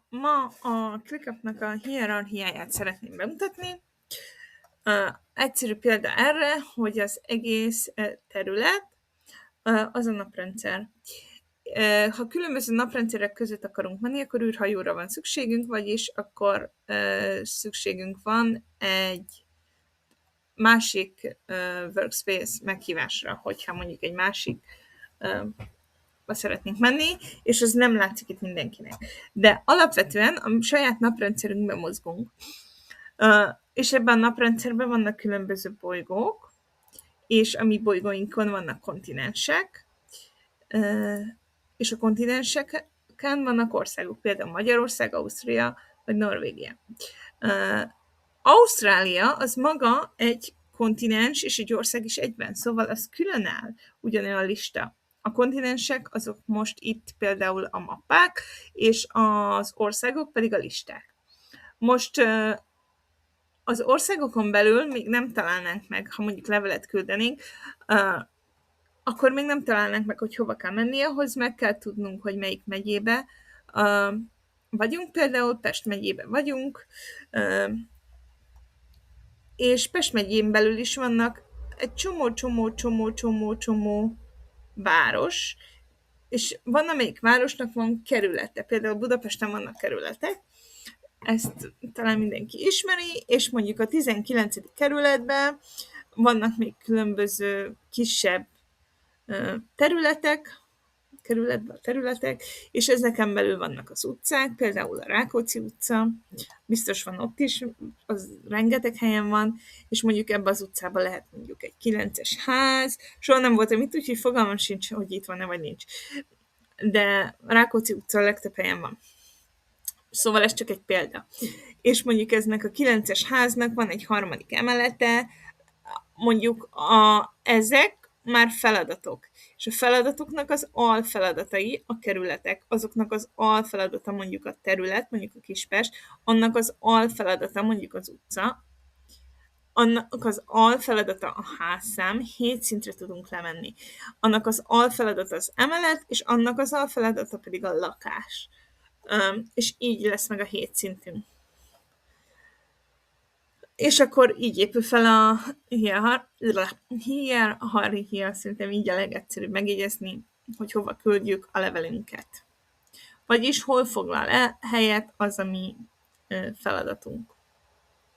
Ma a ClickUp-nak a hierarchiáját szeretném bemutatni. Egyszerű példa erre, hogy az egész terület az a naprendszer. Ha különböző naprendszerek között akarunk menni, akkor űrhajóra van szükségünk, vagyis akkor szükségünk van egy másik workspace meghívásra, hogyha mondjuk egy másik szeretnénk menni, és az nem látszik itt mindenkinek. De alapvetően a saját naprendszerünkben mozgunk, és ebben a naprendszerben vannak különböző bolygók, és a mi bolygóinkon vannak kontinensek, és a kontinenseken vannak országok, például Magyarország, Ausztria vagy Norvégia. Ausztrália az maga egy kontinens és egy ország is egyben, szóval az külön áll, ugyanolyan lista. A kontinensek azok most itt például a mappák, és az országok pedig a listák. Most az országokon belül még nem találnánk meg, ha mondjuk levelet küldenénk, akkor még nem találnánk meg, hogy hova kell menni, ahhoz meg kell tudnunk, hogy melyik megyébe vagyunk, például Pest megyében vagyunk, és Pest megyén belül is vannak egy csomó város, és van, amelyik városnak van kerülete. Például Budapesten vannak kerületek, ezt talán mindenki ismeri, és mondjuk a 19. kerületben vannak még különböző kisebb területek, és ezeken belül vannak az utcák, például a Rákóczi utca, biztos van ott is, az rengeteg helyen van, és mondjuk ebben az utcában lehet mondjuk egy 9-es ház, soha nem voltam itt, úgyhogy fogalmam sincs, hogy itt van-e vagy nincs. De a Rákóczi utca a legtöbb helyen van. Szóval ez csak egy példa. És mondjuk eznek a 9-es háznak van egy harmadik emelete, mondjuk ezek már feladatok. És a feladatoknak az alfeladatai, a kerületek, azoknak az alfeladata mondjuk a terület, mondjuk a Kispest, annak az alfeladata mondjuk az utca, annak az alfeladata a házszám, 7 szintre tudunk lemenni. Annak az alfeladata az emelet, és annak az alfeladata pedig a lakás. És így lesz meg a 7 szintünk. És akkor így épül fel a hierarchia, szerintem így a legegyszerűbb megjegyezni, hogy hova küldjük a levelünket. Vagyis hol foglal el helyet az a mi feladatunk.